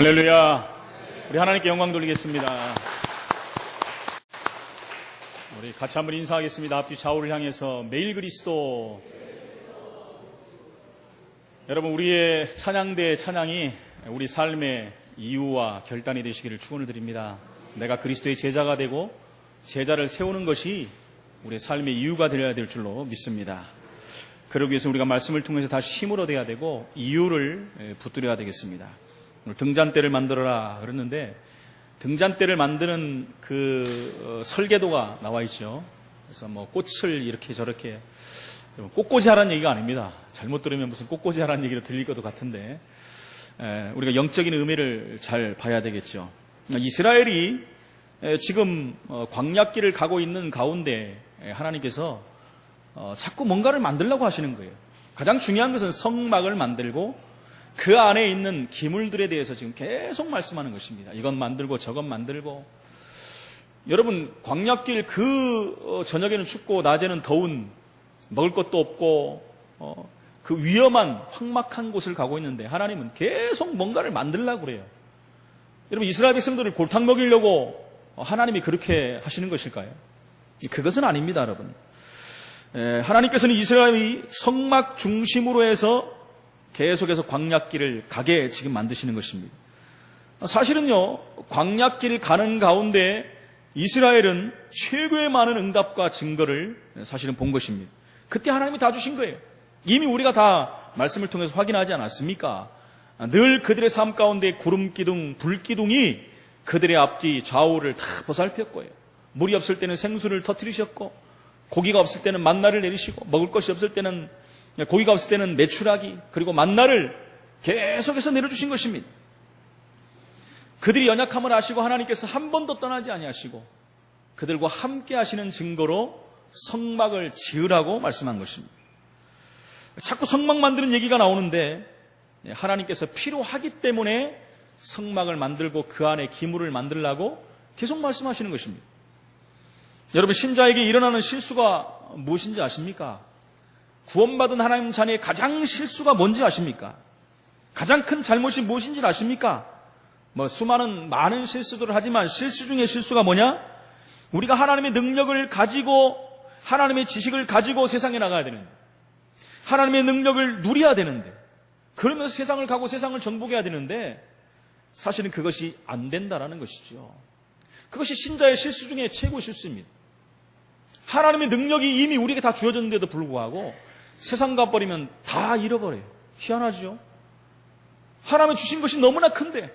할렐루야. 우리 하나님께 영광 돌리겠습니다. 우리 같이 한번 인사하겠습니다. 앞뒤 좌우를 향해서 매일 그리스도. 여러분, 우리의 찬양대의 찬양이 우리 삶의 이유와 결단이 되시기를 축원을 드립니다. 내가 그리스도의 제자가 되고 제자를 세우는 것이 우리의 삶의 이유가 되어야 될 줄로 믿습니다. 그러기 위해서 우리가 말씀을 통해서 다시 힘을 얻어야 되고 이유를 붙들어야 되겠습니다. 오늘 등잔대를 만들어라 그랬는데 등잔대를 만드는 그 설계도가 나와 있죠. 그래서 뭐 꽃을 이렇게 저렇게 꽃꽂이 하라는 얘기가 아닙니다. 잘못 들으면 무슨 꽃꽂이 하라는 얘기로 들릴 것도 같은데 우리가 영적인 의미를 잘 봐야 되겠죠. 이스라엘이 지금 광야길을 가고 있는 가운데 하나님께서 자꾸 뭔가를 만들려고 하시는 거예요. 가장 중요한 것은 성막을 만들고 그 안에 있는 기물들에 대해서 지금 계속 말씀하는 것입니다. 이건 만들고 저건 만들고. 여러분, 광야길 그 저녁에는 춥고 낮에는 더운, 먹을 것도 없고 그 위험한 황막한 곳을 가고 있는데 하나님은 계속 뭔가를 만들려고 그래요. 여러분, 이스라엘 백성들을 골탕 먹이려고 하나님이 그렇게 하시는 것일까요? 그것은 아닙니다, 여러분. 하나님께서는 이스라엘이 성막 중심으로 해서 계속해서 광야길을 가게 지금 만드시는 것입니다. 사실은요, 광야길 가는 가운데 이스라엘은 최고의 많은 응답과 증거를 사실은 본 것입니다. 그때 하나님이 다 주신 거예요. 이미 우리가 다 말씀을 통해서 확인하지 않았습니까? 늘 그들의 삶 가운데 구름기둥, 불기둥이 그들의 앞뒤 좌우를 다 보살폈고요. 물이 없을 때는 생수를 터뜨리셨고 고기가 없을 때는 만나를 내리시고 먹을 것이 없을 때는 고기가 없을 때는 메추라기 그리고 만나를 계속해서 내려주신 것입니다. 그들이 연약함을 아시고 하나님께서 한 번도 떠나지 아니하시고 그들과 함께 하시는 증거로 성막을 지으라고 말씀한 것입니다. 자꾸 성막 만드는 얘기가 나오는데 하나님께서 필요하기 때문에 성막을 만들고 그 안에 기물을 만들라고 계속 말씀하시는 것입니다. 여러분, 신자에게 일어나는 실수가 무엇인지 아십니까? 구원받은 하나님 자녀의 가장 실수가 뭔지 아십니까? 가장 큰 잘못이 무엇인지 아십니까? 수많은 많은 실수들을 하지만 실수 중에 실수가 뭐냐? 우리가 하나님의 능력을 가지고 하나님의 지식을 가지고 세상에 나가야 되는데 하나님의 능력을 누려야 되는데 그러면서 세상을 가고 세상을 정복해야 되는데 사실은 그것이 안 된다라는 것이죠. 그것이 신자의 실수 중에 최고 실수입니다. 하나님의 능력이 이미 우리에게 다 주어졌는데도 불구하고 세상 가버리면 다 잃어버려요. 희한하죠? 하나님이 주신 것이 너무나 큰데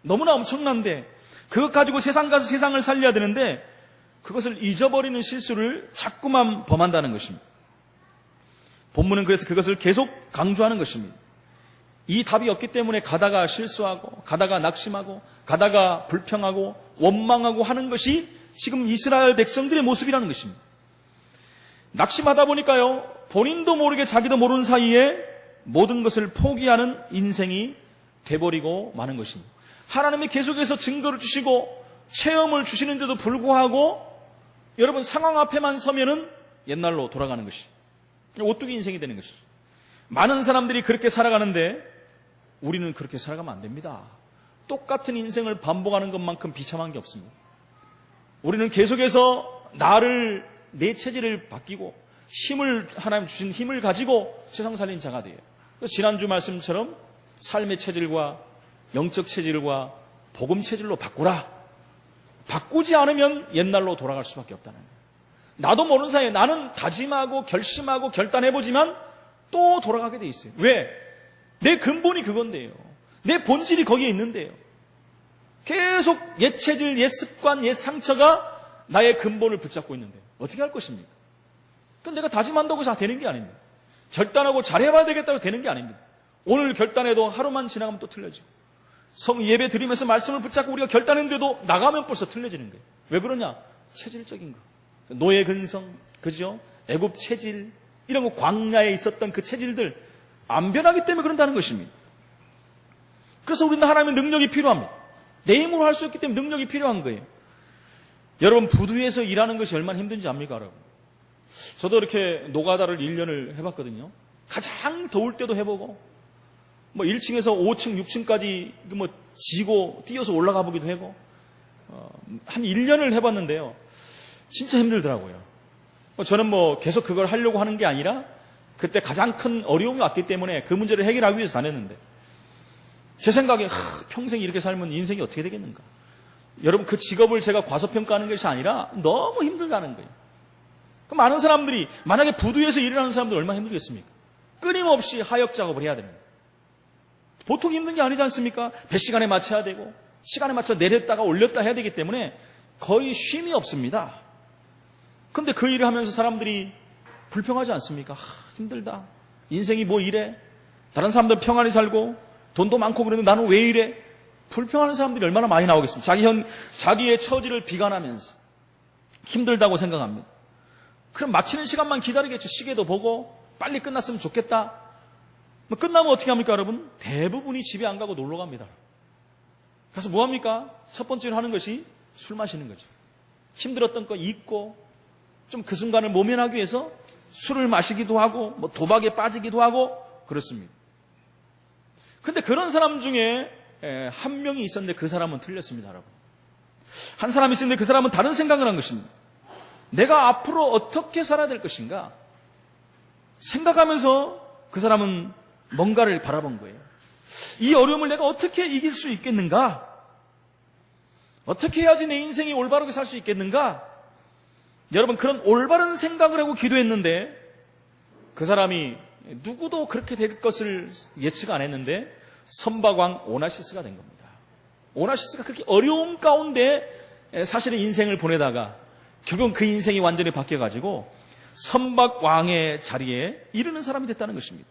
너무나 엄청난데 그것 가지고 세상 가서 세상을 살려야 되는데 그것을 잊어버리는 실수를 자꾸만 범한다는 것입니다. 본문은 그래서 그것을 계속 강조하는 것입니다. 이 답이 없기 때문에 가다가 실수하고 가다가 낙심하고 가다가 불평하고 원망하고 하는 것이 지금 이스라엘 백성들의 모습이라는 것입니다. 낙심하다 보니까요, 본인도 모르게 자기도 모르는 사이에 모든 것을 포기하는 인생이 돼버리고 마는 것입니다. 하나님이 계속해서 증거를 주시고 체험을 주시는데도 불구하고 여러분 상황 앞에만 서면은 옛날로 돌아가는 것이 오뚜기 인생이 되는 것이죠. 많은 사람들이 그렇게 살아가는데 우리는 그렇게 살아가면 안 됩니다. 똑같은 인생을 반복하는 것만큼 비참한 게 없습니다. 우리는 계속해서 내 체질을 바뀌고 하나님 주신 힘을 가지고 세상 살린 자가 돼요. 지난주 말씀처럼 삶의 체질과 영적 체질과 복음 체질로 바꾸라. 바꾸지 않으면 옛날로 돌아갈 수밖에 없다는 거예요. 나도 모르는 사이에 나는 다짐하고 결심하고 결단해보지만 또 돌아가게 돼 있어요. 왜? 내 근본이 그건데요. 내 본질이 거기에 있는데요. 계속 옛 체질, 옛 습관, 옛 상처가 나의 근본을 붙잡고 있는데 어떻게 할 것입니까? 그건 내가 다짐한다고 해서 되는 게 아닙니다. 결단하고 잘해봐야 되겠다고 되는 게 아닙니다. 오늘 결단해도 하루만 지나가면 또 틀려지고 예배 드리면서 말씀을 붙잡고 우리가 결단했는데도 나가면 벌써 틀려지는 거예요. 왜 그러냐? 체질적인 거. 노예 근성, 그죠? 애굽 체질, 이런 거 광야에 있었던 그 체질들 안 변하기 때문에 그런다는 것입니다. 그래서 우리는 하나님의 능력이 필요합니다. 내 힘으로 할 수 없기 때문에 능력이 필요한 거예요. 여러분, 부두에서 일하는 것이 얼마나 힘든지 압니까, 여러분? 저도 이렇게 노가다를 1년을 해봤거든요. 가장 더울 때도 해보고 뭐 1층에서 5층, 6층까지 뭐 지고 뛰어서 올라가 보기도 하고 한 1년을 해봤는데요. 진짜 힘들더라고요. 저는 뭐 계속 그걸 하려고 하는 게 아니라 그때 가장 큰 어려움이 왔기 때문에 그 문제를 해결하기 위해서 다녔는데 제 생각에 평생 이렇게 살면 인생이 어떻게 되겠는가. 여러분 그 직업을 제가 과소평가하는 것이 아니라 너무 힘들다는 거예요. 많은 사람들이 만약에 부두에서 일을 하는 사람들 얼마나 힘들겠습니까? 끊임없이 하역 작업을 해야 되는 거예요. 보통 힘든 게 아니지 않습니까? 배 시간에 맞춰야 되고 시간에 맞춰 내렸다가 올렸다 해야 되기 때문에 거의 쉼이 없습니다. 그런데 그 일을 하면서 사람들이 불평하지 않습니까? 힘들다. 인생이 뭐 이래? 다른 사람들 평안히 살고 돈도 많고 그러는데 나는 왜 이래? 불평하는 사람들이 얼마나 많이 나오겠습니까? 자기의 처지를 비관하면서 힘들다고 생각합니다. 그럼 마치는 시간만 기다리겠죠. 시계도 보고 빨리 끝났으면 좋겠다. 끝나면 어떻게 합니까, 여러분? 대부분이 집에 안 가고 놀러 갑니다. 그래서 뭐 합니까? 첫 번째로 하는 것이 술 마시는 거죠. 힘들었던 거 잊고 좀 그 순간을 모면하기 위해서 술을 마시기도 하고 뭐 도박에 빠지기도 하고 그렇습니다. 근데 그런 사람 중에 한 명이 있었는데 그 사람은 틀렸습니다, 여러분. 한 사람이 있었는데 그 사람은 다른 생각을 한 것입니다. 내가 앞으로 어떻게 살아야 될 것인가 생각하면서 그 사람은 뭔가를 바라본 거예요. 이 어려움을 내가 어떻게 이길 수 있겠는가? 어떻게 해야지 내 인생이 올바르게 살 수 있겠는가? 여러분 그런 올바른 생각을 하고 기도했는데 그 사람이 누구도 그렇게 될 것을 예측 안 했는데 선박왕 오나시스가 된 겁니다. 오나시스가 그렇게 어려움 가운데 사실은 인생을 보내다가 결국은 그 인생이 완전히 바뀌어가지고 선박왕의 자리에 이르는 사람이 됐다는 것입니다.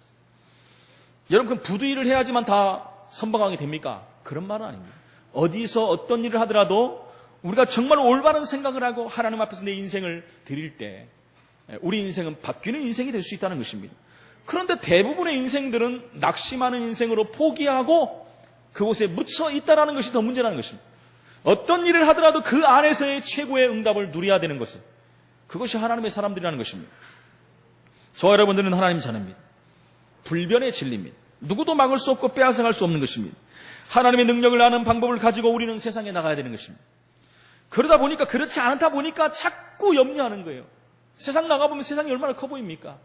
여러분, 부두 일을 해야지만 다 선박왕이 됩니까? 그런 말은 아닙니다. 어디서 어떤 일을 하더라도 우리가 정말 올바른 생각을 하고 하나님 앞에서 내 인생을 드릴 때 우리 인생은 바뀌는 인생이 될 수 있다는 것입니다. 그런데 대부분의 인생들은 낙심하는 인생으로 포기하고 그곳에 묻혀 있다는 것이 더 문제라는 것입니다. 어떤 일을 하더라도 그 안에서의 최고의 응답을 누려야 되는 것은 그것이 하나님의 사람들이라는 것입니다. 저와 여러분들은 하나님 자녀입니다. 불변의 진리입니다. 누구도 막을 수 없고 빼앗아갈 수 없는 것입니다. 하나님의 능력을 아는 방법을 가지고 우리는 세상에 나가야 되는 것입니다. 그러다 보니까 그렇지 않다 보니까 자꾸 염려하는 거예요. 세상 나가보면 세상이 얼마나 커 보입니까?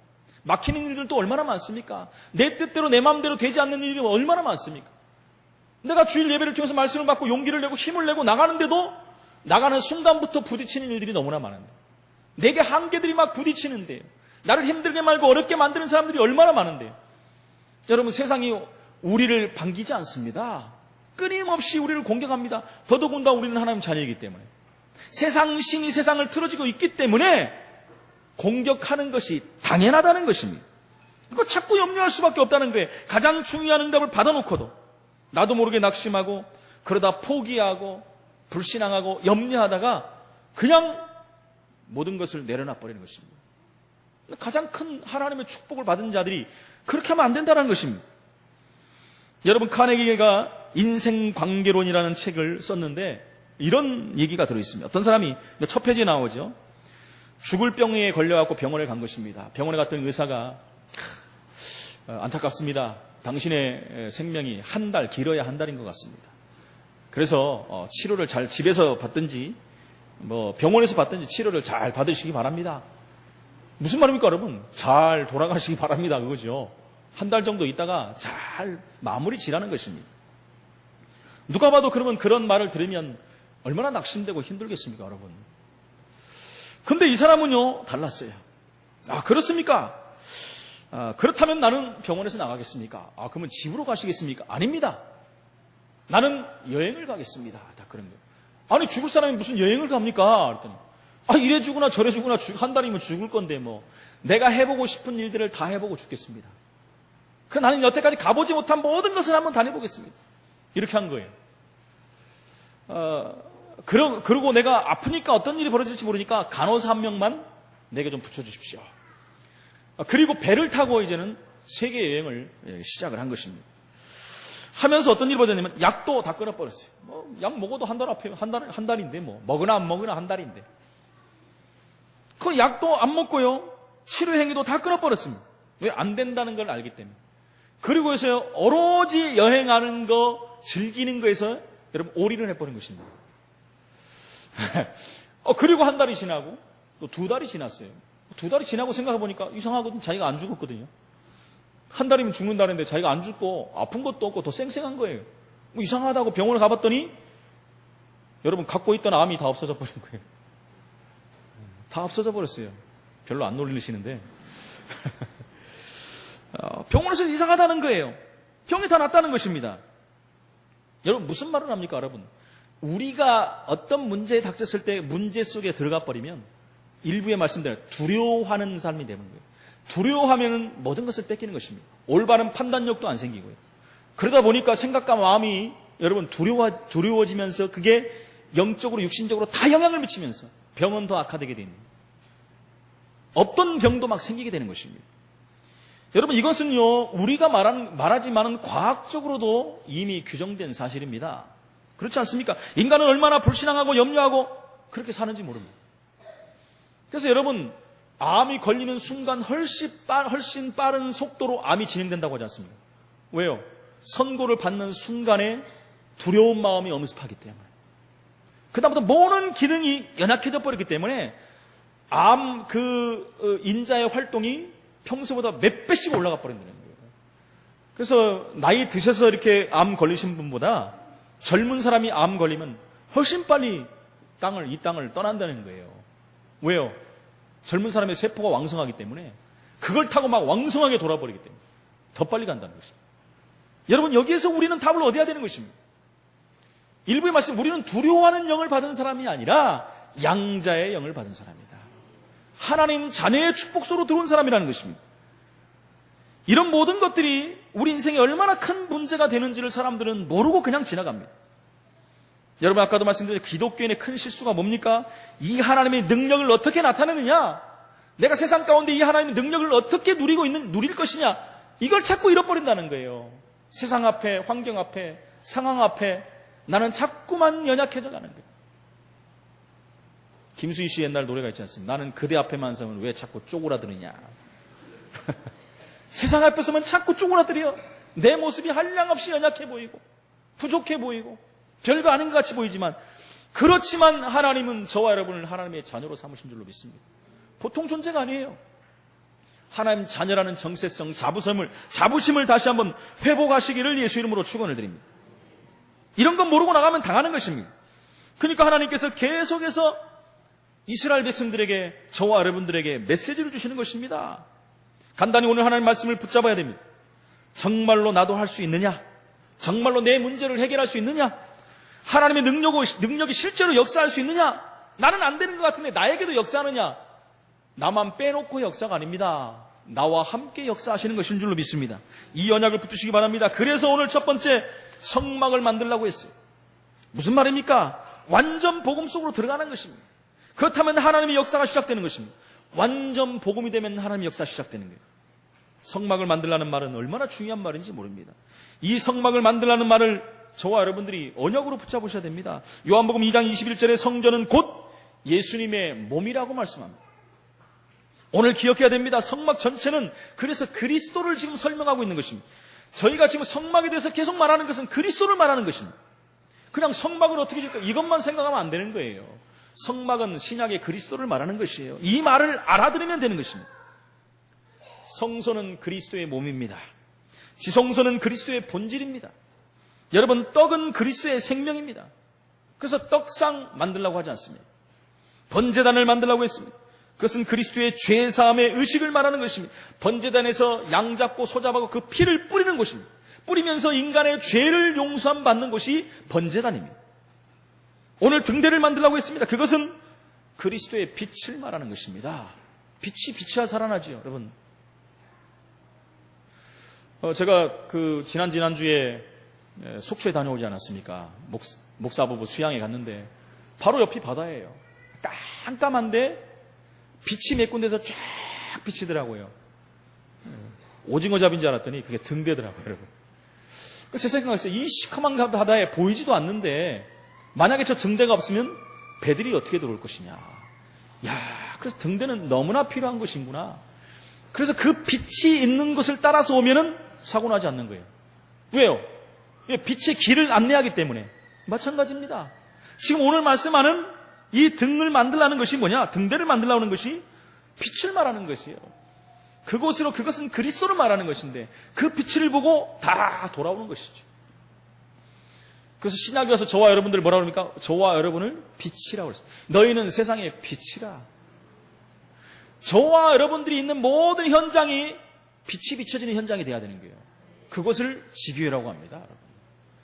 막히는 일들도 얼마나 많습니까? 내 뜻대로 내 마음대로 되지 않는 일이 얼마나 많습니까? 내가 주일 예배를 통해서 말씀을 받고 용기를 내고 힘을 내고 나가는데도 나가는 순간부터 부딪히는 일들이 너무나 많은데 내게 한계들이 막 부딪히는데요. 나를 힘들게 말고 어렵게 만드는 사람들이 얼마나 많은데요. 여러분 세상이 우리를 반기지 않습니다. 끊임없이 우리를 공격합니다. 더더군다나 우리는 하나님 자녀이기 때문에 세상 신이 세상을 틀어지고 있기 때문에 공격하는 것이 당연하다는 것입니다. 이거 자꾸 염려할 수밖에 없다는 거예요. 가장 중요한 응답을 받아놓고도 나도 모르게 낙심하고 그러다 포기하고 불신앙하고 염려하다가 그냥 모든 것을 내려놔 버리는 것입니다. 가장 큰 하나님의 축복을 받은 자들이 그렇게 하면 안 된다는 것입니다. 여러분 카네기가 인생관계론이라는 책을 썼는데 이런 얘기가 들어있습니다. 어떤 사람이 첫 페이지에 나오죠. 죽을 병에 걸려갖고 병원에 간 것입니다. 병원에 갔더니 의사가 안타깝습니다. 당신의 생명이 한 달, 길어야 한 달인 것 같습니다. 그래서 치료를 잘 집에서 받든지 뭐 병원에서 받든지 치료를 잘 받으시기 바랍니다. 무슨 말입니까 여러분? 잘 돌아가시기 바랍니다. 그거죠. 한 달 정도 있다가 잘 마무리 지라는 것입니다. 누가 봐도 그러면 그런 말을 들으면 얼마나 낙심되고 힘들겠습니까 여러분? 근데 이 사람은요 달랐어요. 아 그렇습니까? 그렇다면 나는 병원에서 나가겠습니까? 그러면 집으로 가시겠습니까? 아닙니다. 나는 여행을 가겠습니다. 다 그런 거예요. 아니 죽을 사람이 무슨 여행을 갑니까? 그랬더니 이래 죽으나 저래 죽으나 한 달이면 죽을 건데 뭐 내가 해보고 싶은 일들을 다 해보고 죽겠습니다. 나는 여태까지 가보지 못한 모든 것을 한번 다녀보겠습니다. 이렇게 한 거예요. 그러고 내가 아프니까 어떤 일이 벌어질지 모르니까 간호사 한 명만 내게 좀 붙여주십시오. 그리고 배를 타고 이제는 세계 여행을 시작을 한 것입니다. 하면서 어떤 일이 벌어졌냐면 약도 다 끊어버렸어요. 약 먹어도 한 달인데 먹으나 안 먹으나 한 달인데. 그 약도 안 먹고요. 치료 행위도 다 끊어버렸습니다. 왜? 안 된다는 걸 알기 때문에. 그리고 해서 오로지 여행하는 거, 즐기는 거에서 여러분 올인을 해버린 것입니다. 그리고 한 달이 지나고 또 2달이 지났어요. 2달이 지나고 생각해보니까 이상하거든요. 자기가 안 죽었거든요. 한 달이면 죽는다는데 자기가 안 죽고 아픈 것도 없고 더 쌩쌩한 거예요. 뭐 이상하다고 병원을 가봤더니 여러분 갖고 있던 암이 다 없어져 버린 거예요. 다 없어져 버렸어요. 별로 안 놀리시는데 병원에서 이상하다는 거예요. 병이 다 낫다는 것입니다. 여러분 무슨 말을 합니까 여러분? 우리가 어떤 문제에 닥쳤을 때 문제 속에 들어가 버리면 일부의 말씀대로 두려워하는 삶이 되는 거예요. 두려워하면 모든 것을 뺏기는 것입니다. 올바른 판단력도 안 생기고요. 그러다 보니까 생각과 마음이 여러분 두려워지면서 그게 영적으로 육신적으로 다 영향을 미치면서 병은 더 악화되게 됩니다. 없던 병도 막 생기게 되는 것입니다. 여러분 이것은요 우리가 말하지만은 과학적으로도 이미 규정된 사실입니다. 그렇지 않습니까? 인간은 얼마나 불신앙하고 염려하고 그렇게 사는지 모릅니다. 그래서 여러분 암이 걸리는 순간 훨씬 빠른 속도로 암이 진행된다고 하지 않습니까? 왜요? 선고를 받는 순간에 두려운 마음이 엄습하기 때문에. 그다음부터 모든 기능이 연약해져 버렸기 때문에 암 인자의 활동이 평소보다 몇 배씩 올라가 버린다는 거예요. 그래서 나이 드셔서 이렇게 암 걸리신 분보다 젊은 사람이 암 걸리면 훨씬 빨리 이 땅을 떠난다는 거예요. 왜요? 젊은 사람의 세포가 왕성하기 때문에 그걸 타고 막 왕성하게 돌아버리기 때문에 더 빨리 간다는 것입니다. 여러분 여기에서 우리는 답을 얻어야 되는 것입니다. 일부의 말씀 우리는 두려워하는 영을 받은 사람이 아니라 양자의 영을 받은 사람이다. 하나님 자녀의 축복소로 들어온 사람이라는 것입니다. 이런 모든 것들이 우리 인생에 얼마나 큰 문제가 되는지를 사람들은 모르고 그냥 지나갑니다. 여러분 아까도 말씀드린 기독교인의 큰 실수가 뭡니까? 이 하나님의 능력을 어떻게 나타내느냐? 내가 세상 가운데 이 하나님의 능력을 어떻게 누릴 것이냐? 이걸 자꾸 잃어버린다는 거예요. 세상 앞에, 환경 앞에, 상황 앞에 나는 자꾸만 연약해져 가는 거예요. 김수희 씨 옛날 노래가 있지 않습니까? 나는 그대 앞에만 서면 왜 자꾸 쪼그라드느냐? 세상 앞에 서면 자꾸 쪼그라들여. 내 모습이 한량없이 연약해 보이고 부족해 보이고 별거 아닌 것 같이 보이지만 그렇지만 하나님은 저와 여러분을 하나님의 자녀로 삼으신 줄로 믿습니다. 보통 존재가 아니에요. 하나님 자녀라는 정체성, 자부심을 다시 한번 회복하시기를 예수 이름으로 축원을 드립니다. 이런 건 모르고 나가면 당하는 것입니다. 그러니까 하나님께서 계속해서 이스라엘 백성들에게 저와 여러분들에게 메시지를 주시는 것입니다. 간단히 오늘 하나님 말씀을 붙잡아야 됩니다. 정말로 나도 할 수 있느냐? 정말로 내 문제를 해결할 수 있느냐? 하나님의 능력이 실제로 역사할 수 있느냐? 나는 안 되는 것 같은데 나에게도 역사하느냐? 나만 빼놓고 역사가 아닙니다. 나와 함께 역사하시는 것인 줄로 믿습니다. 이 언약을 붙드시기 바랍니다. 그래서 오늘 첫 번째 성막을 만들려고 했어요. 무슨 말입니까? 완전 복음 속으로 들어가는 것입니다. 그렇다면 하나님의 역사가 시작되는 것입니다. 완전 복음이 되면 하나님의 역사가 시작되는 거예요. 성막을 만들라는 말은 얼마나 중요한 말인지 모릅니다. 이 성막을 만들라는 말을 저와 여러분들이 언약으로 붙잡으셔야 됩니다. 요한복음 2장 21절에 성전은 곧 예수님의 몸이라고 말씀합니다. 오늘 기억해야 됩니다. 성막 전체는 그래서 그리스도를 지금 설명하고 있는 것입니다. 저희가 지금 성막에 대해서 계속 말하는 것은 그리스도를 말하는 것입니다. 그냥 성막을 어떻게 질까 이것만 생각하면 안 되는 거예요. 성막은 신약의 그리스도를 말하는 것이에요. 이 말을 알아들으면 되는 것입니다. 성소는 그리스도의 몸입니다. 지성소는 그리스도의 본질입니다. 여러분 떡은 그리스도의 생명입니다. 그래서 떡상 만들려고 하지 않습니다. 번제단을 만들려고 했습니다. 그것은 그리스도의 죄사함의 의식을 말하는 것입니다. 번제단에서 양 잡고 소 잡고 그 피를 뿌리는 것입니다. 뿌리면서 인간의 죄를 용서함 받는 것이 번제단입니다. 오늘 등대를 만들려고 했습니다. 그것은 그리스도의 빛을 말하는 것입니다. 빛이 빛이야 살아나지요, 여러분. 제가 지난주에 속초에 다녀오지 않았습니까? 목사부부 수양에 갔는데 바로 옆이 바다예요. 깜깜한데 빛이 몇 군데서 쫙 비치더라고요. 오징어 잡인 줄 알았더니 그게 등대더라고요, 여러분. 제 생각했어요. 이 시커먼 바다에 보이지도 않는데 만약에 저 등대가 없으면 배들이 어떻게 들어올 것이냐. 그래서 등대는 너무나 필요한 것이구나. 그래서 그 빛이 있는 곳을 따라서 오면은 사고 나지 않는 거예요. 왜요? 빛의 길을 안내하기 때문에. 마찬가지입니다. 지금 오늘 말씀하는 이 등을 만들라는 것이 뭐냐? 등대를 만들라는 것이 빛을 말하는 것이에요. 그것은 그리스도를 말하는 것인데 그 빛을 보고 다 돌아오는 것이죠. 그래서 신약에 와서 저와 여러분들 뭐라고 합니까? 저와 여러분을 빛이라고 했어요. 너희는 세상의 빛이라. 저와 여러분들이 있는 모든 현장이 빛이 비춰지는 현장이 돼야 되는 거예요. 그것을 지교회라고 합니다. 여러분.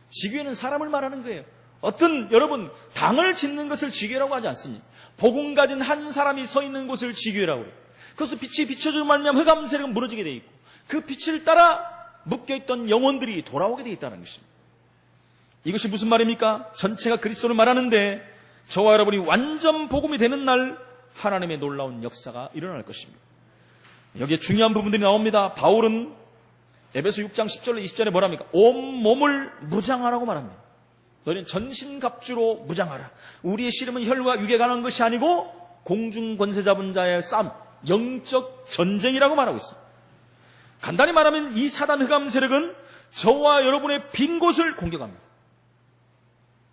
지교회는 사람을 말하는 거예요. 어떤 여러분 당을 짓는 것을 지교회라고 하지 않습니다. 복음 가진 한 사람이 서 있는 곳을 지교회라고 해요. 그래서 빛이 비춰주는 말미암아 흑암 세력은 무너지게 돼 있고 그 빛을 따라 묶여있던 영혼들이 돌아오게 돼 있다는 것입니다. 이것이 무슨 말입니까? 전체가 그리스도를 말하는데 저와 여러분이 완전 복음이 되는 날 하나님의 놀라운 역사가 일어날 것입니다. 여기에 중요한 부분들이 나옵니다. 바울은 에베소 6장 10절로 20절에 뭐라 합니까? 온 몸을 무장하라고 말합니다. 너희는 전신갑주로 무장하라. 우리의 씨름은 혈과 육에 관한 것이 아니고 공중 권세 잡은 자의 싸움, 영적 전쟁이라고 말하고 있습니다. 간단히 말하면 이 사단 흑암 세력은 저와 여러분의 빈 곳을 공격합니다.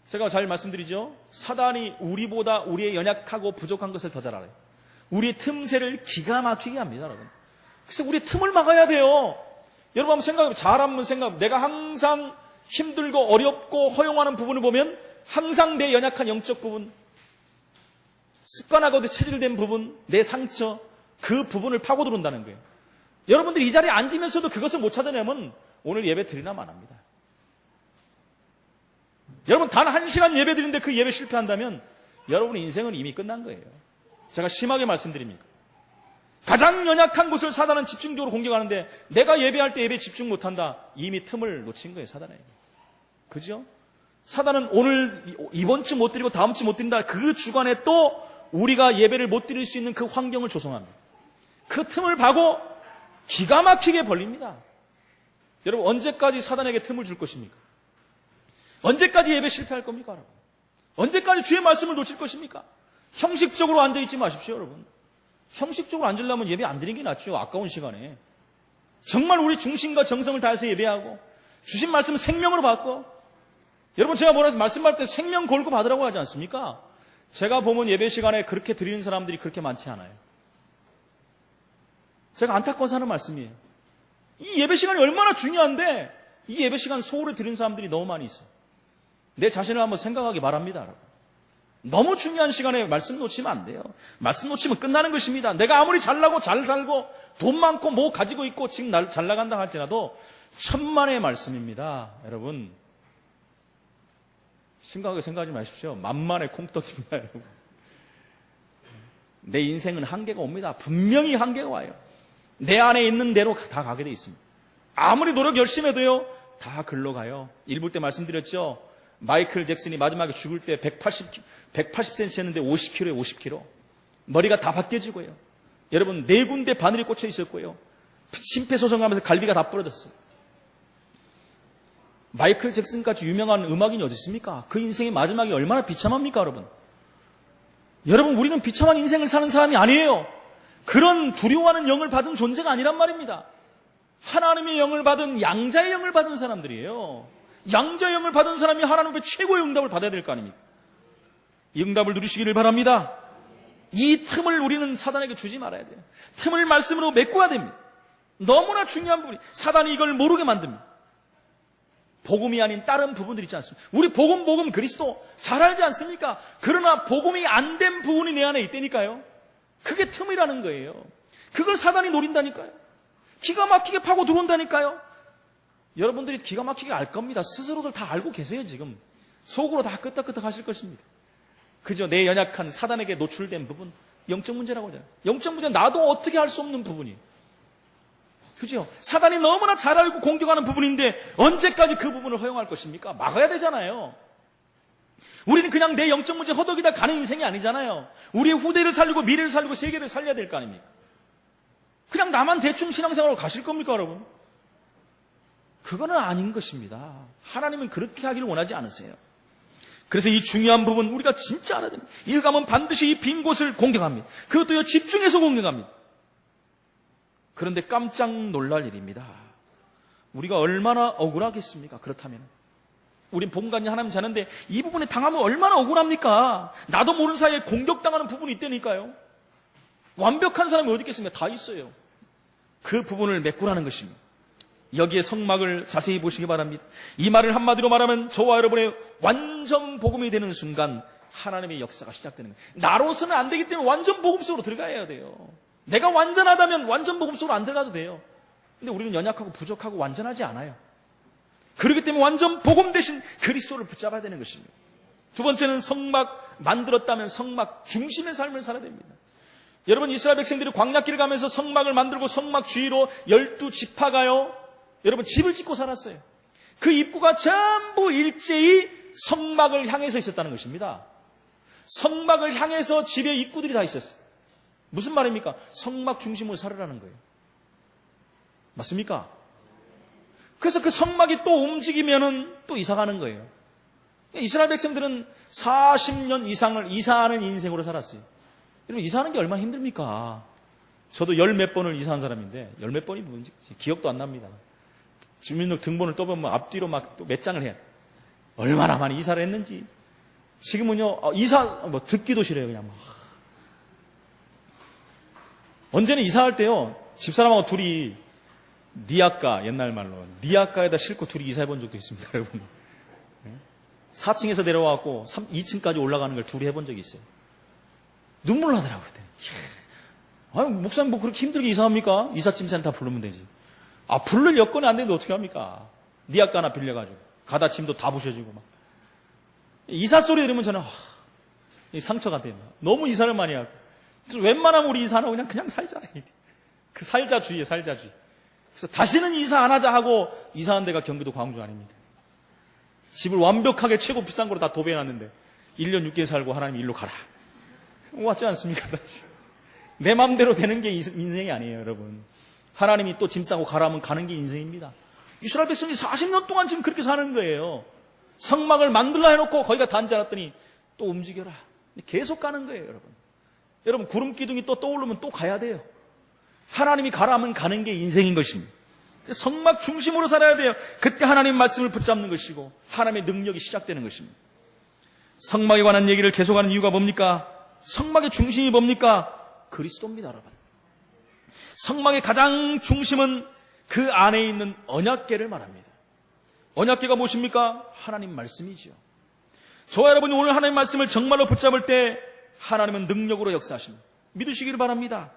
제가 잘 말씀드리죠. 사단이 우리보다 우리의 연약하고 부족한 것을 더 잘 알아요. 우리의 틈새를 기가 막히게 합니다, 여러분. 그래서 우리의 틈을 막아야 돼요. 여러분 한번 생각해보면 내가 항상 힘들고 어렵고 허용하는 부분을 보면 항상 내 연약한 영적 부분, 습관하고도 체질된 부분, 내 상처, 그 부분을 파고 들어온다는 거예요. 여러분들이 이 자리에 앉으면서도 그것을 못 찾아내면 오늘 예배 드리나 마나입니다. 여러분 단 1시간 예배 드리는데 그 예배 실패한다면 여러분의 인생은 이미 끝난 거예요. 제가 심하게 말씀드립니까? 가장 연약한 곳을 사단은 집중적으로 공격하는데 내가 예배할 때 예배에 집중 못한다. 이미 틈을 놓친 거예요, 사단에. 그죠? 사단은 오늘 이번 주 못 드리고 다음 주 못 드린다. 그 주간에 또 우리가 예배를 못 드릴 수 있는 그 환경을 조성합니다. 그 틈을 파고 기가 막히게 벌립니다. 여러분 언제까지 사단에게 틈을 줄 것입니까? 언제까지 예배 실패할 겁니까, 여러분? 언제까지 주의 말씀을 놓칠 것입니까? 형식적으로 앉아있지 마십시오, 여러분. 형식적으로 앉으려면 예배 안 드리는 게 낫죠. 아까운 시간에. 정말 우리 중심과 정성을 다해서 예배하고 주신 말씀을 생명으로 받고 여러분 제가 뭐라서 말씀할 때 생명 걸고 받으라고 하지 않습니까? 제가 보면 예배 시간에 그렇게 드리는 사람들이 그렇게 많지 않아요. 제가 안타까워서 하는 말씀이에요. 이 예배 시간이 얼마나 중요한데 이 예배 시간 소홀히 드리는 사람들이 너무 많이 있어요. 내 자신을 한번 생각하기 바랍니다, 여러분. 너무 중요한 시간에 말씀 놓치면 안 돼요. 말씀 놓치면 끝나는 것입니다. 내가 아무리 잘나고 잘 살고 돈 많고 뭐 가지고 있고 지금 잘 나간다 할지라도 천만의 말씀입니다. 여러분 심각하게 생각하지 마십시오. 만만의 콩떡입니다, 여러분. 내 인생은 한계가 옵니다. 분명히 한계가 와요. 내 안에 있는 대로 다 가게 돼 있습니다. 아무리 노력 열심히 해도요 다 글로 가요. 일부 때 말씀드렸죠. 마이클 잭슨이 마지막에 죽을 때 180cm였는데 50kg에 50kg. 머리가 다 벗겨지고요. 여러분 4군데 바늘이 꽂혀 있었고요. 심폐소생하면서 갈비가 다 부러졌어요. 마이클 잭슨같이 유명한 음악인이 어디 있습니까? 그 인생의 마지막이 얼마나 비참합니까, 여러분? 여러분 우리는 비참한 인생을 사는 사람이 아니에요. 그런 두려워하는 영을 받은 존재가 아니란 말입니다. 하나님의 영을 받은 양자의 영을 받은 사람들이에요. 양자의 영을 받은 사람이 하나님 앞에 최고의 응답을 받아야 될 거 아닙니까? 이 응답을 누리시기를 바랍니다. 이 틈을 우리는 사단에게 주지 말아야 돼요. 틈을 말씀으로 메꿔야 됩니다. 너무나 중요한 부분이 사단이 이걸 모르게 만듭니다. 복음이 아닌 다른 부분들 있지 않습니까? 우리 복음 그리스도 잘 알지 않습니까? 그러나 복음이 안 된 부분이 내 안에 있다니까요. 그게 틈이라는 거예요. 그걸 사단이 노린다니까요. 기가 막히게 파고 들어온다니까요. 여러분들이 기가 막히게 알 겁니다. 스스로들 다 알고 계세요. 지금 속으로 다 끄떡끄떡 하실 것입니다. 그죠? 내 연약한 사단에게 노출된 부분, 영적 문제라고 하잖아요. 영적 문제는 나도 어떻게 할 수 없는 부분이에요. 그죠? 사단이 너무나 잘 알고 공격하는 부분인데 언제까지 그 부분을 허용할 것입니까? 막아야 되잖아요. 우리는 그냥 내 영적 문제 허덕이다 가는 인생이 아니잖아요. 우리의 후대를 살리고 미래를 살리고 세계를 살려야 될 거 아닙니까? 그냥 나만 대충 신앙생활로 가실 겁니까, 여러분? 그거는 아닌 것입니다. 하나님은 그렇게 하기를 원하지 않으세요. 그래서 이 중요한 부분 우리가 진짜 알아야 됩니다. 이 흑암은 반드시 이 빈 곳을 공격합니다. 그것도요 집중해서 공격합니다. 그런데 깜짝 놀랄 일입니다. 우리가 얼마나 억울하겠습니까? 그렇다면 우린 본관이 하나님 자는데 이 부분에 당하면 얼마나 억울합니까? 나도 모르는 사이에 공격당하는 부분이 있다니까요. 완벽한 사람이 어디 있겠습니까? 다 있어요. 그 부분을 메꾸라는 것입니다. 여기에 성막을 자세히 보시기 바랍니다. 이 말을 한마디로 말하면 저와 여러분의 완전 복음이 되는 순간 하나님의 역사가 시작되는 거예요. 나로서는 안 되기 때문에 완전 복음 속으로 들어가야 돼요. 내가 완전하다면 완전 복음 속으로 안 들어가도 돼요. 근데 우리는 연약하고 부족하고 완전하지 않아요. 그렇기 때문에 완전 복음 대신 그리스도를 붙잡아야 되는 것입니다. 두 번째는 성막 만들었다면 성막 중심의 삶을 살아야 됩니다. 여러분, 이스라엘 백성들이 광야길을 가면서 성막을 만들고 성막 주위로 12지파가요, 여러분 집을 짓고 살았어요. 그 입구가 전부 일제히 성막을 향해서 있었다는 것입니다. 성막을 향해서 집의 입구들이 다 있었어요. 무슨 말입니까? 성막 중심으로 살으라는 거예요. 맞습니까? 그래서 그 성막이 또 움직이면은 또 이사가는 거예요. 이스라엘 백성들은 40년 이상을 이사하는 인생으로 살았어요. 여러분, 이사하는 게 얼마나 힘듭니까? 저도 열 몇 번을 이사한 사람인데, 열 몇 번이 뭔지 기억도 안 납니다. 주민등록 등본을 떠보면 앞뒤로 막 또 몇 장을 해야 돼. 얼마나 많이 이사를 했는지. 지금은요, 이사, 듣기도 싫어요, 그냥 막. 언제는 이사할 때요, 집사람하고 둘이 니아까, 옛날 말로 니아까에다 싣고 둘이 이사해 본 적도 있습니다, 여러분. 4층에서 내려와갖고 2층까지 올라가는 걸 둘이 해본 적이 있어요. 눈물 나더라고요, 그때. 아유, 목사님 뭐 그렇게 힘들게 이사합니까? 이삿짐 다 부르면 되지. 아, 부를 여건이 안 되는데 어떻게 합니까? 니아까 하나 빌려가지고 가다침도 다 부셔지고 막. 이사 소리 들으면 저는 상처가 돼요. 너무 이사를 많이 하고. 그래서 웬만하면 우리 이사는 그냥 살자. 그 살자주의에 살자주의. 그래서 다시는 이사 안 하자 하고 이사한 데가 경기도 광주 아닙니까? 집을 완벽하게 최고 비싼 거로 다 도배해놨는데 1년 6개월 살고 하나님 일로 가라. 왔지 않습니까? 내 마음대로 되는 게 인생이 아니에요, 여러분. 하나님이 또 짐 싸고 가라면 가는 게 인생입니다. 이스라엘 백성이 40년 동안 지금 그렇게 사는 거예요. 성막을 만들라 해놓고 거기가 단지 않았더니 또 움직여라. 계속 가는 거예요, 여러분. 여러분, 구름 기둥이 또 떠오르면 또 가야 돼요. 하나님이 가라면 가는 게 인생인 것입니다. 성막 중심으로 살아야 돼요. 그때 하나님 말씀을 붙잡는 것이고 하나님의 능력이 시작되는 것입니다. 성막에 관한 얘기를 계속하는 이유가 뭡니까? 성막의 중심이 뭡니까? 그리스도입니다, 여러분. 성막의 가장 중심은 그 안에 있는 언약궤를 말합니다. 언약궤가 무엇입니까? 하나님 말씀이지요. 저와 여러분이 오늘 하나님 말씀을 정말로 붙잡을 때 하나님은 능력으로 역사하십니다. 믿으시기를 바랍니다.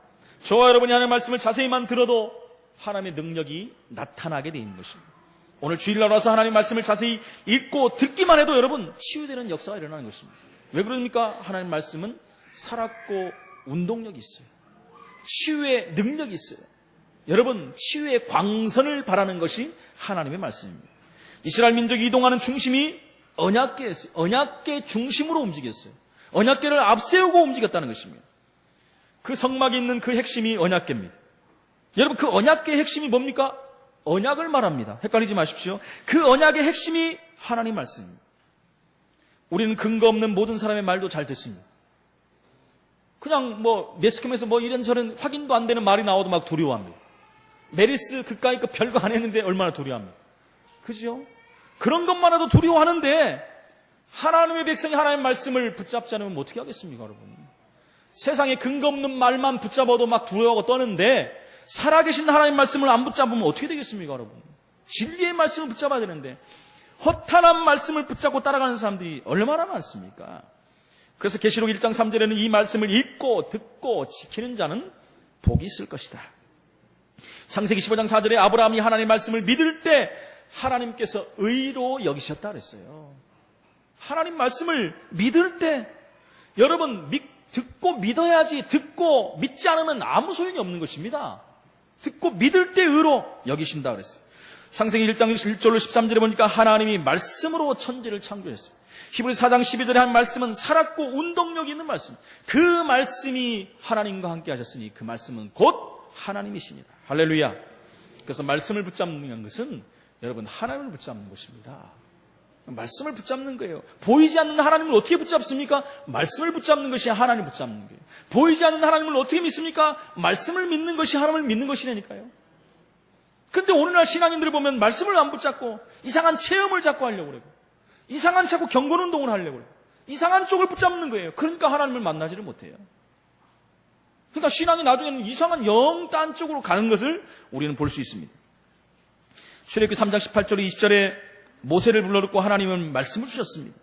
저와 여러분이 하나님 말씀을 자세히만 들어도 하나님의 능력이 나타나게 되어 있는 것입니다. 오늘 주일날 와서 하나님 말씀을 자세히 읽고 듣기만 해도 여러분 치유되는 역사가 일어나는 것입니다. 왜 그러니까? 하나님 말씀은 살았고 운동력이 있어요. 치유의 능력이 있어요. 여러분, 치유의 광선을 바라는 것이 하나님의 말씀입니다. 이스라엘 민족이 이동하는 중심이 언약궤였어요. 언약궤 중심으로 움직였어요. 언약궤를 앞세우고 움직였다는 것입니다. 그 성막에 있는 그 핵심이 언약궤입니다. 여러분, 그 언약궤의 핵심이 뭡니까? 언약을 말합니다. 헷갈리지 마십시오. 그 언약의 핵심이 하나님 말씀입니다. 우리는 근거 없는 모든 사람의 말도 잘 듣습니다. 그냥 매스컴에서 이런저런 확인도 안 되는 말이 나와도 막 두려워합니다. 메리스 그까이 거 별거 안 했는데 얼마나 두려워합니다. 그죠? 그런 것만 해도 두려워하는데 하나님의 백성이 하나님의 말씀을 붙잡지 않으면 어떻게 하겠습니까, 여러분? 세상에 근거 없는 말만 붙잡아도 막 두려워하고 떠는데 살아계신 하나님 말씀을 안 붙잡으면 어떻게 되겠습니까, 여러분? 진리의 말씀을 붙잡아야 되는데 허탄한 말씀을 붙잡고 따라가는 사람들이 얼마나 많습니까? 그래서 계시록 1장 3절에는 이 말씀을 읽고 듣고 지키는 자는 복이 있을 것이다. 창세기 15장 4절에 아브라함이 하나님의 말씀을 믿을 때 하나님께서 의로 여기셨다 그랬어요. 하나님 말씀을 믿을 때 여러분 듣고 믿어야지. 듣고 믿지 않으면 아무 소용이 없는 것입니다. 듣고 믿을 때 의로 여기신다 그랬어요. 창세기 1장 1절로 13절에 보니까 하나님이 말씀으로 천지를 창조했어요. 히브리서 4장 12절에 한 말씀은 살았고 운동력이 있는 말씀. 그 말씀이 하나님과 함께 하셨으니 그 말씀은 곧 하나님이십니다. 할렐루야. 그래서 말씀을 붙잡는 것은 여러분 하나님을 붙잡는 것입니다. 말씀을 붙잡는 거예요. 보이지 않는 하나님을 어떻게 붙잡습니까? 말씀을 붙잡는 것이 하나님을 붙잡는 거예요. 보이지 않는 하나님을 어떻게 믿습니까? 말씀을 믿는 것이 하나님을 믿는 것이라니까요. 근데 오늘날 신앙인들을 보면 말씀을 안 붙잡고 이상한 체험을 자꾸 하려고 그래요. 이상한 자꾸 경건운동을 하려고 그래요. 이상한 쪽을 붙잡는 거예요. 그러니까 하나님을 만나지를 못해요. 그러니까 신앙이 나중에는 이상한 영딴 쪽으로 가는 것을 우리는 볼 수 있습니다. 출애굽기 3장 18절 20절에 모세를 불러놓고 하나님은 말씀을 주셨습니다.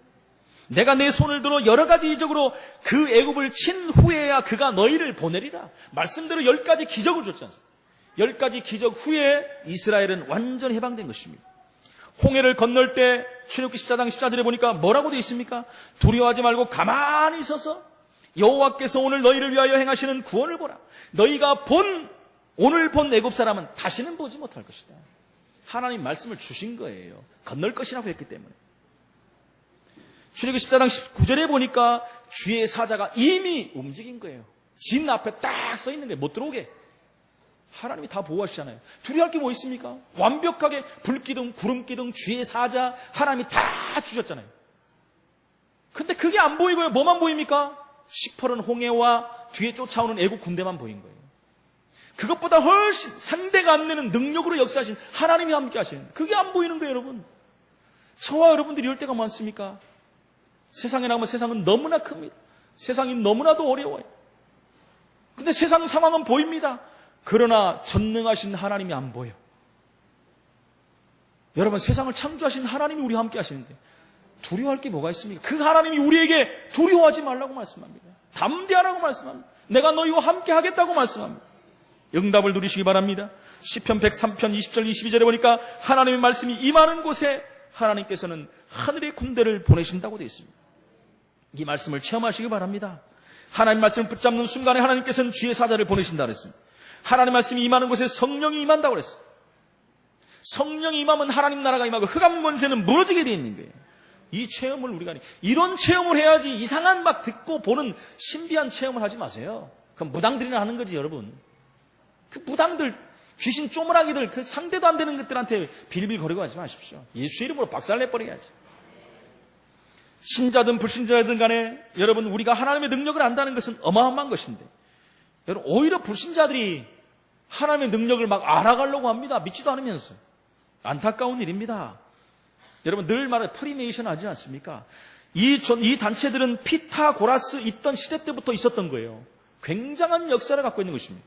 내가 내 손을 들어 여러 가지 이적으로 그 애굽을 친 후에야 그가 너희를 보내리라. 말씀대로 10가지 기적을 줬지 않습니까? 10가지 기적 후에 이스라엘은 완전히 해방된 것입니다. 홍해를 건널 때 출애굽기 14장 14절에 보니까 뭐라고 되어 있습니까? 두려워하지 말고 가만히 서서 여호와께서 오늘 너희를 위하여 행하시는 구원을 보라. 너희가 오늘 본 애굽 사람은 다시는 보지 못할 것이다. 하나님 말씀을 주신 거예요. 건널 것이라고 했기 때문에. 출애굽기 14장 19절에 보니까 주의 사자가 이미 움직인 거예요. 진 앞에 딱 서 있는 거예요. 못 들어오게. 하나님이 다 보호하시잖아요. 두려워할 게 뭐 있습니까? 완벽하게 불기둥, 구름기둥, 주의 사자 하나님이 다 주셨잖아요. 근데 그게 안 보이고요. 뭐만 보입니까? 시퍼런 홍해와 뒤에 쫓아오는 애국 군대만 보인 거예요. 그것보다 훨씬 상대가 안 되는 능력으로 역사하신 하나님이 함께 하시는 그게 안 보이는 거예요, 여러분. 저와 여러분들이 이럴 때가 많습니까? 세상에 나가면 세상은 너무나 큽니다. 세상이 너무나도 어려워요. 근데 세상 상황은 보입니다. 그러나 전능하신 하나님이 안 보여. 여러분, 세상을 창조하신 하나님이 우리와 함께 하시는데 두려워할 게 뭐가 있습니까? 그 하나님이 우리에게 두려워하지 말라고 말씀합니다. 담대하라고 말씀합니다. 내가 너희와 함께 하겠다고 말씀합니다. 응답을 누리시기 바랍니다. 시편 103편 20절 22절에 보니까 하나님의 말씀이 임하는 곳에 하나님께서는 하늘의 군대를 보내신다고 되어 있습니다. 이 말씀을 체험하시기 바랍니다. 하나님 말씀을 붙잡는 순간에 하나님께서는 주의 사자를 보내신다고 했습니다. 하나님 말씀이 임하는 곳에 성령이 임한다고 그랬어요. 성령이 임하면 하나님 나라가 임하고 흑암 권세는 무너지게 되어 있는 거예요. 이 체험을 우리가 이런 체험을 해야지 이상한 막 듣고 보는 신비한 체험을 하지 마세요. 그건 무당들이나 하는 거지, 여러분. 그 무당들, 귀신 쪼무라기들, 그 상대도 안 되는 것들한테 빌빌거리고 하지 마십시오. 예수 이름으로 박살내버려야지. 신자든 불신자든 간에 여러분, 우리가 하나님의 능력을 안다는 것은 어마어마한 것인데, 여러분, 오히려 불신자들이 하나님의 능력을 막 알아가려고 합니다. 믿지도 않으면서. 안타까운 일입니다. 여러분, 늘 말해 프리메이션 하지 않습니까? 이 단체들은 피타고라스 있던 시대 때부터 있었던 거예요. 굉장한 역사를 갖고 있는 것입니다.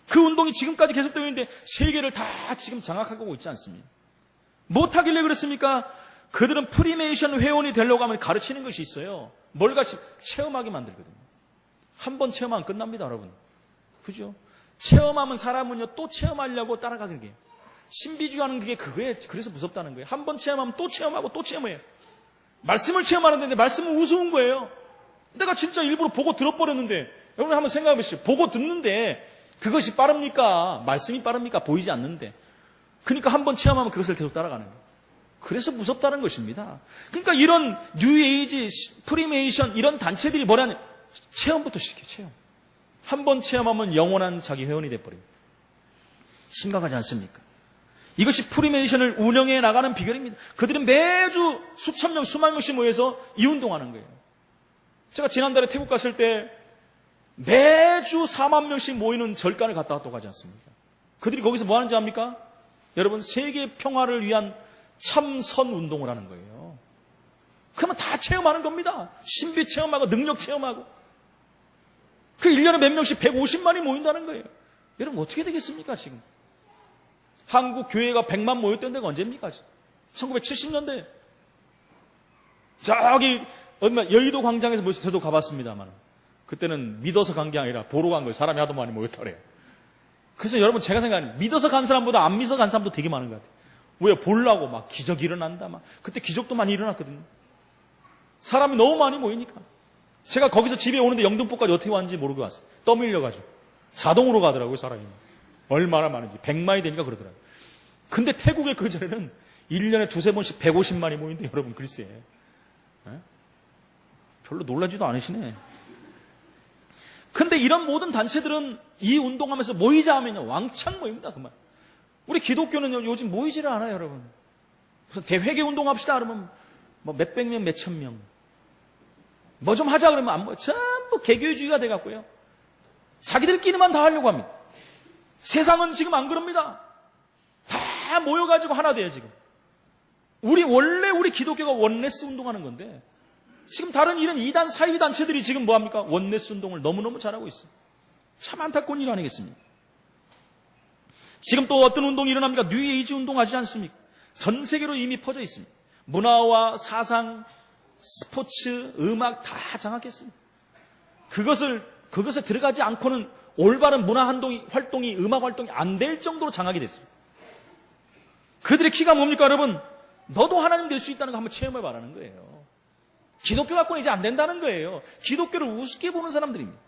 그 운동이 지금까지 계속되고 있는데 세계를 다 지금 장악하고 있지 않습니까? 못하길래 그렇습니까? 그들은 프리메이션 회원이 되려고 하면 가르치는 것이 있어요. 뭘 같이 체험하게 만들거든요. 한 번 체험하면 끝납니다, 여러분. 그죠? 체험하면 사람은요, 또 체험하려고 따라가는 게. 신비주의하는 그게 그거에 그래서 무섭다는 거예요. 한 번 체험하면 또 체험하고 또 체험해요. 말씀을 체험하는데 말씀은 우스운 거예요. 내가 진짜 일부러 보고 들어버렸는데, 여러분 한번 생각해 보시죠. 보고 듣는데 그것이 빠릅니까? 말씀이 빠릅니까? 보이지 않는데. 그러니까 한 번 체험하면 그것을 계속 따라가는 거예요. 그래서 무섭다는 것입니다. 그러니까 이런 뉴에이지, 프리메이션 이런 단체들이 뭐라냐? 체험부터 시켜요. 체험. 한 번 체험하면 영원한 자기 회원이 돼버려요. 심각하지 않습니까? 이것이 프리메이션을 운영해 나가는 비결입니다. 그들은 매주 수천 명, 수만 명씩 모여서 이 운동하는 거예요. 제가 지난달에 태국 갔을 때 매주 4만 명씩 모이는 절간을 갔다 왔다고 하지 않습니까? 그들이 거기서 뭐 하는지 압니까? 여러분, 세계 평화를 위한 참선 운동을 하는 거예요. 그러면 다 체험하는 겁니다. 신비 체험하고 능력 체험하고. 그 1년에 몇 명씩 150만이 모인다는 거예요. 여러분 어떻게 되겠습니까 지금? 한국 교회가 100만 모였던 데가 언제입니까? 1970년대. 저기 얼마 여의도 광장에서 모여서 저도 가봤습니다만 그때는 믿어서 간 게 아니라 보러 간 거예요. 사람이 하도 많이 모였더래요. 그래서 여러분 제가 생각하는 믿어서 간 사람보다 안 믿어서 간 사람도 되게 많은 것 같아요. 왜? 보려고 막 기적이 일어난다. 막 그때 기적도 많이 일어났거든요. 사람이 너무 많이 모이니까. 제가 거기서 집에 오는데 영등포까지 어떻게 왔는지 모르고 왔어요. 떠밀려가지고. 자동으로 가더라고요, 사람이. 얼마나 많은지. 100만이 되니까 그러더라고요. 근데 태국의 그 전에는 1년에 두세 번씩 150만이 모이는데 여러분 글쎄. 에? 별로 놀라지도 않으시네. 근데 이런 모든 단체들은 이 운동하면서 모이자 하면요. 왕창 모입니다. 그만. 우리 기독교는요, 요즘 모이지를 않아요, 여러분. 무슨 대회계 운동합시다 그러면 뭐 몇백 명, 몇천 명. 뭐 좀 하자 그러면 안 모여. 전부 개교주의가 돼갖고요. 자기들끼리만 다 하려고 합니다. 세상은 지금 안 그럽니다. 다 모여가지고 하나 돼요, 지금. 원래 우리 기독교가 원네스 운동하는 건데, 지금 다른 이런 이단 사이비 단체들이 지금 뭐합니까? 원네스 운동을 너무너무 잘하고 있어요. 참 안타까운 일 아니겠습니까? 지금 또 어떤 운동이 일어납니까? 뉴에이지 운동 하지 않습니까? 전 세계로 이미 퍼져 있습니다. 문화와 사상, 스포츠, 음악 다 장악했습니다. 그것에 들어가지 않고는 올바른 문화 활동이, 음악 활동이 안 될 정도로 장악이 됐습니다. 그들의 키가 뭡니까, 여러분? 너도 하나님 될 수 있다는 거 한번 체험해 봐라는 거예요. 기독교 갖고는 이제 안 된다는 거예요. 기독교를 우습게 보는 사람들입니다.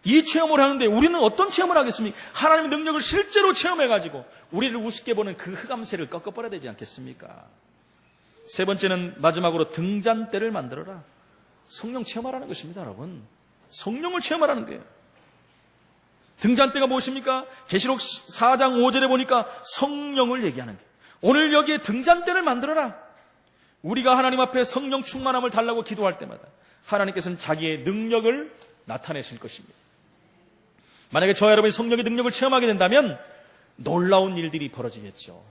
이 체험을 하는데 우리는 어떤 체험을 하겠습니까? 하나님의 능력을 실제로 체험해가지고 우리를 우습게 보는 그 흑암새를 꺾어버려야 되지 않겠습니까? 세 번째는 마지막으로 등잔대를 만들어라. 성령 체험하라는 것입니다, 여러분. 성령을 체험하라는 거예요. 등잔대가 무엇입니까? 계시록 4장 5절에 보니까 성령을 얘기하는 거예요. 오늘 여기에 등잔대를 만들어라. 우리가 하나님 앞에 성령 충만함을 달라고 기도할 때마다 하나님께서는 자기의 능력을 나타내실 것입니다. 만약에 저와 여러분이 성령의 능력을 체험하게 된다면 놀라운 일들이 벌어지겠죠.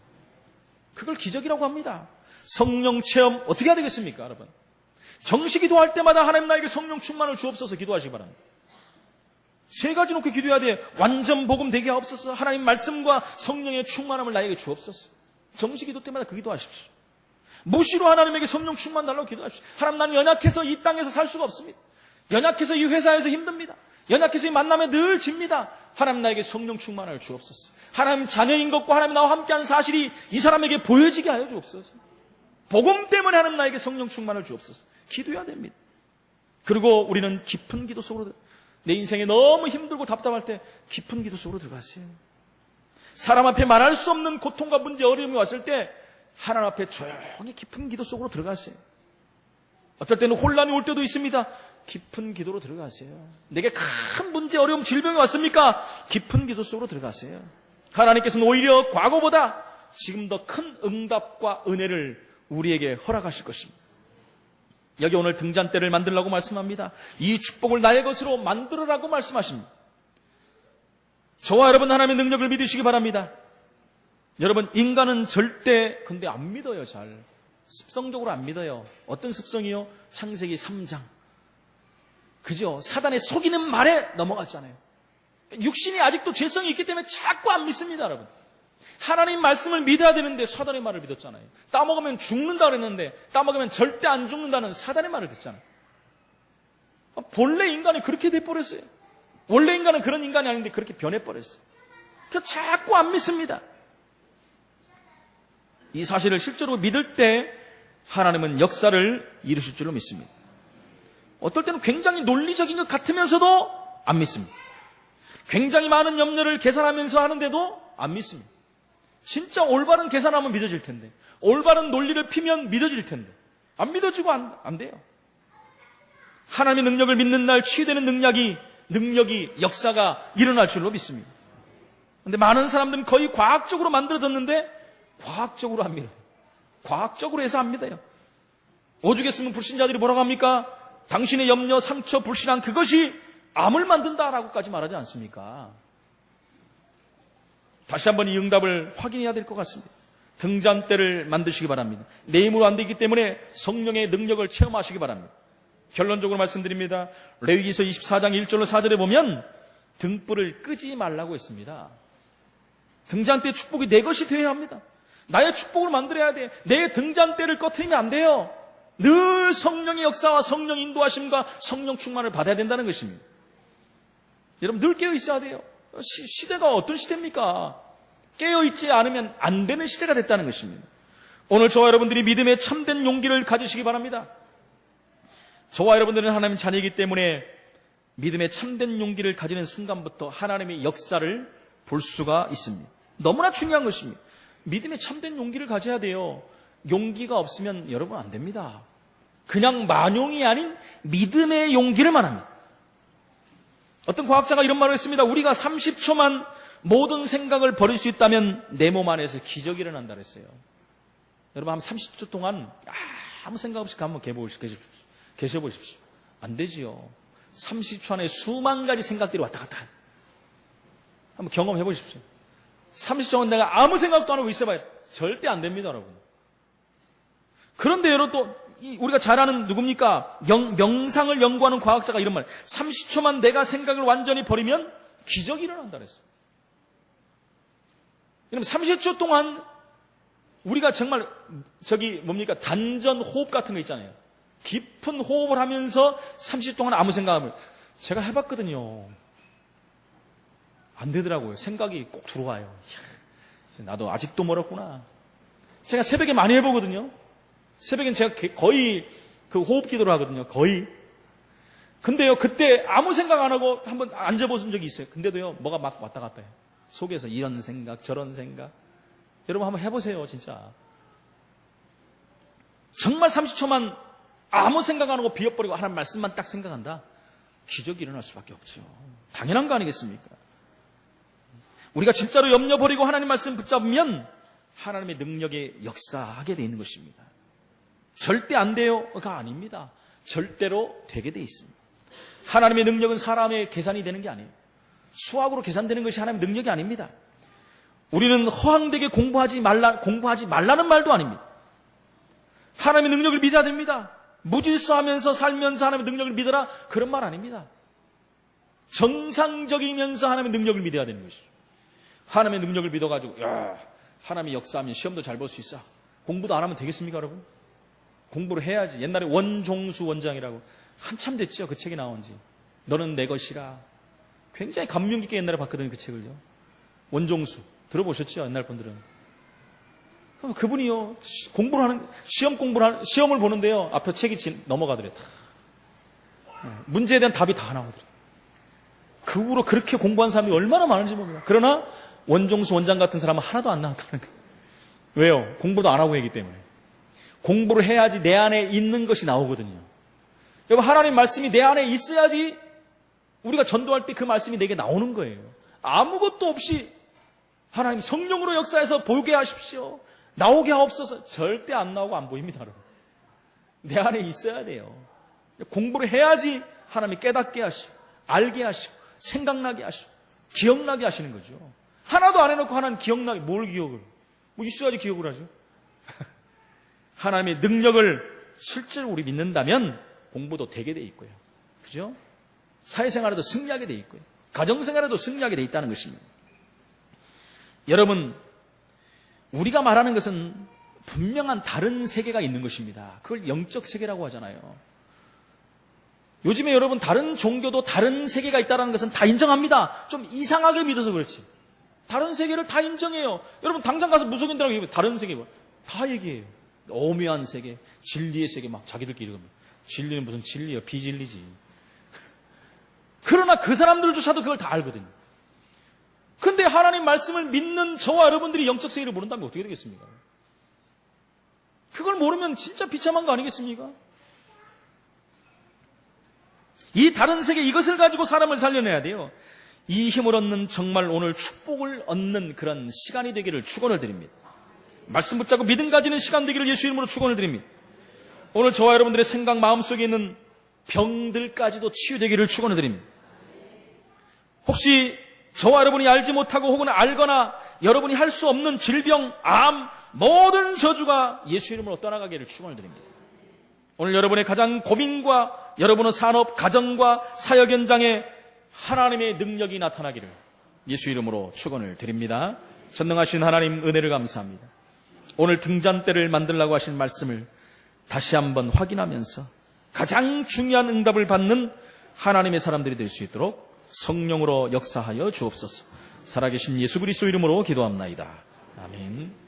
그걸 기적이라고 합니다. 성령 체험 어떻게 해야 되겠습니까, 여러분? 정시 기도할 때마다 하나님 나에게 성령 충만을 주옵소서 기도하시기 바랍니다. 세 가지 놓고 기도해야 돼. 완전 복음 되게 하옵소서. 하나님 말씀과 성령의 충만함을 나에게 주옵소서. 정시 기도 때마다 그 기도하십시오. 무시로 하나님에게 성령 충만 달라고 기도하십시오. 하나님, 나는 연약해서 이 땅에서 살 수가 없습니다. 연약해서 이 회사에서 힘듭니다. 연약해서 이 만남에 늘 집니다. 하나님 나에게 성령 충만을 주옵소서. 하나님 자녀인 것과 하나님 나와 함께하는 사실이 이 사람에게 보여지게 하여 주옵소서. 복음 때문에 하나님 나에게 성령 충만을 주옵소서. 기도해야 됩니다. 그리고 우리는 깊은 기도 속으로, 내 인생에 너무 힘들고 답답할 때 깊은 기도 속으로 들어가세요. 사람 앞에 말할 수 없는 고통과 문제, 어려움이 왔을 때 하나님 앞에 조용히 깊은 기도 속으로 들어가세요. 어떨 때는 혼란이 올 때도 있습니다. 깊은 기도로 들어가세요. 내게 큰 문제, 어려움, 질병이 왔습니까? 깊은 기도 속으로 들어가세요. 하나님께서는 오히려 과거보다 지금 더 큰 응답과 은혜를 우리에게 허락하실 것입니다. 여기 오늘 등잔대를 만들라고 말씀합니다. 이 축복을 나의 것으로 만들어라고 말씀하십니다. 저와 여러분 하나님의 능력을 믿으시기 바랍니다. 여러분, 인간은 절대 근데 안 믿어요. 잘 습성적으로 안 믿어요. 어떤 습성이요? 창세기 3장, 그죠? 사단의 속이는 말에 넘어갔잖아요. 육신이 아직도 죄성이 있기 때문에 자꾸 안 믿습니다, 여러분. 하나님 말씀을 믿어야 되는데 사단의 말을 믿었잖아요. 따먹으면 죽는다 그랬는데 따먹으면 절대 안 죽는다는 사단의 말을 듣잖아요. 본래 인간이 그렇게 돼버렸어요. 원래 인간은 그런 인간이 아닌데 그렇게 변해버렸어요. 그래서 자꾸 안 믿습니다. 이 사실을 실제로 믿을 때 하나님은 역사를 이루실 줄로 믿습니다. 어떨 때는 굉장히 논리적인 것 같으면서도 안 믿습니다. 굉장히 많은 염려를 계산하면서 하는데도 안 믿습니다. 진짜 올바른 계산하면 믿어질 텐데, 올바른 논리를 피면 믿어질 텐데 안 믿어지고 안 돼요. 하나님의 능력을 믿는 날 치유되는 능력이 역사가 일어날 줄로 믿습니다. 그런데 많은 사람들은 거의 과학적으로 만들어졌는데 과학적으로 안 믿어요. 과학적으로 해서 안 믿어요. 오죽 했으면 불신자들이 뭐라고 합니까? 당신의 염려, 상처, 불신앙, 그것이 암을 만든다라고까지 말하지 않습니까? 다시 한번 이 응답을 확인해야 될 것 같습니다. 등잔대를 만드시기 바랍니다. 내 힘으로 안 되기 때문에 성령의 능력을 체험하시기 바랍니다. 결론적으로 말씀드립니다. 레위기서 24장 1절로 4절에 보면 등불을 끄지 말라고 했습니다. 등잔대의 축복이 내 것이 되어야 합니다. 나의 축복을 만들어야 돼. 내 등잔대를 꺼트리면 안 돼요. 늘 성령의 역사와 성령 인도하심과 성령 충만을 받아야 된다는 것입니다. 여러분, 늘 깨어 있어야 돼요. 시대가 어떤 시대입니까? 깨어있지 않으면 안 되는 시대가 됐다는 것입니다. 오늘 저와 여러분들이 믿음의 참된 용기를 가지시기 바랍니다. 저와 여러분들은 하나님 자녀이기 때문에 믿음의 참된 용기를 가지는 순간부터 하나님의 역사를 볼 수가 있습니다. 너무나 중요한 것입니다. 믿음의 참된 용기를 가져야 돼요. 용기가 없으면 여러분 안 됩니다. 그냥 만용이 아닌 믿음의 용기를 말합니다. 어떤 과학자가 이런 말을 했습니다. 우리가 30초만 모든 생각을 버릴 수 있다면 내 몸 안에서 기적이 일어난다 그랬어요. 여러분, 한 30초 동안 아무 생각 없이 한번 계셔보십시오. 안 되지요. 30초 안에 수만 가지 생각들이 왔다 갔다. 한번 경험해 보십시오. 30초 동안 내가 아무 생각도 안 하고 있어봐야 절대 안 됩니다, 여러분. 그런데 여러분 또 우리가 잘 아는 누굽니까? 명상을 연구하는 과학자가 이런 말, 30초만 내가 생각을 완전히 버리면 기적이 일어난다 그랬어요. 여러분 30초 동안 우리가 정말 단전 호흡 같은 거 있잖아요. 깊은 호흡을 하면서 30초 동안 아무 생각 안 하면, 제가 해봤거든요. 안 되더라고요. 생각이 꼭 들어와요. 이야, 나도 아직도 멀었구나. 제가 새벽에 많이 해보거든요. 새벽엔 제가 거의 그 호흡 기도를 하거든요. 거의. 근데요, 그때 아무 생각 안 하고 한번 앉아보신 적이 있어요. 근데도요, 뭐가 막 왔다 갔다 해요. 속에서 이런 생각, 저런 생각. 여러분 한번 해보세요, 진짜. 정말 30초만 아무 생각 안 하고 비워버리고 하나님 말씀만 딱 생각한다. 기적이 일어날 수밖에 없죠. 당연한 거 아니겠습니까? 우리가 진짜로 염려 버리고 하나님 말씀 붙잡으면 하나님의 능력에 역사하게 되어 있는 것입니다. 절대 안 돼요가 아닙니다. 절대로 되게 되어 있습니다. 하나님의 능력은 사람의 계산이 되는 게 아니에요. 수학으로 계산되는 것이 하나님의 능력이 아닙니다. 우리는 허황되게 공부하지 말라는 말도 아닙니다. 하나님의 능력을 믿어야 됩니다. 무질서하면서 살면서 하나님의 능력을 믿어라, 그런 말 아닙니다. 정상적이면서 하나님의 능력을 믿어야 되는 것이죠. 하나님의 능력을 믿어가지고 하나님이 역사하면 시험도 잘 볼 수 있어. 공부도 안 하면 되겠습니까, 여러분? 공부를 해야지. 옛날에 원종수 원장이라고 한참 됐죠, 그 책이 나온 지. 너는 내 것이라. 굉장히 감명 깊게 옛날에 봤거든요, 그 책을요. 원종수 들어보셨죠, 옛날 분들은. 그분이요, 시험을 보는데요, 앞에 책이 넘어가더래요. 문제에 대한 답이 다 나오더래요. 그 후로 그렇게 공부한 사람이 얼마나 많은지 모릅니다. 그러나 원종수 원장 같은 사람은 하나도 안 나왔다는 거예요. 왜요? 공부도 안 하고 했기 때문에. 공부를 해야지 내 안에 있는 것이 나오거든요. 여러분, 하나님 말씀이 내 안에 있어야지 우리가 전도할 때 그 말씀이 내게 나오는 거예요. 아무것도 없이 하나님 성령으로 역사해서 보게 하십시오, 나오게 하옵소서, 절대 안 나오고 안 보입니다, 여러분. 내 안에 있어야 돼요. 공부를 해야지 하나님이 깨닫게 하시고, 알게 하시고, 생각나게 하시고, 기억나게 하시는 거죠. 하나도 안 해놓고 하나님 기억나게, 뭘 기억을? 뭐 있어야지 기억을 하죠. 하나님의 능력을 실제로 우리 믿는다면 공부도 되게 돼 있고요. 그죠? 사회생활에도 승리하게 돼 있고요. 가정생활에도 승리하게 돼 있다는 것입니다. 여러분, 우리가 말하는 것은 분명한 다른 세계가 있는 것입니다. 그걸 영적 세계라고 하잖아요. 요즘에 여러분 다른 종교도 다른 세계가 있다는 것은 다 인정합니다. 좀 이상하게 믿어서 그렇지. 다른 세계를 다 인정해요. 여러분 당장 가서 무속인들하고 얘기해요. 다른 세계 다 얘기해요. 오묘한 세계, 진리의 세계 막 자기들끼리 겁니다. 진리는 무슨 진리예요? 비진리지. 그러나 그 사람들조차도 그걸 다 알거든요. 근데 하나님 말씀을 믿는 저와 여러분들이 영적 세계를 모른다면 어떻게 되겠습니까? 그걸 모르면 진짜 비참한 거 아니겠습니까? 이 다른 세계, 이것을 가지고 사람을 살려내야 돼요. 이 힘을 얻는, 정말 오늘 축복을 얻는 그런 시간이 되기를 축원을 드립니다. 말씀 붙잡고 믿음 가지는 시간 되기를 예수 이름으로 축원을 드립니다. 오늘 저와 여러분들의 생각, 마음속에 있는 병들까지도 치유되기를 축원을 드립니다. 혹시 저와 여러분이 알지 못하고 혹은 알거나 여러분이 할 수 없는 질병, 암, 모든 저주가 예수 이름으로 떠나가기를 축원을 드립니다. 오늘 여러분의 가장 고민과 여러분의 산업, 가정과 사역 현장에 하나님의 능력이 나타나기를 예수 이름으로 축원을 드립니다. 전능하신 하나님 은혜를 감사합니다. 오늘 등잔대를 만들라고 하신 말씀을 다시 한번 확인하면서 가장 중요한 응답을 받는 하나님의 사람들이 될 수 있도록 성령으로 역사하여 주옵소서. 살아계신 예수 그리스도 이름으로 기도합나이다. 아멘.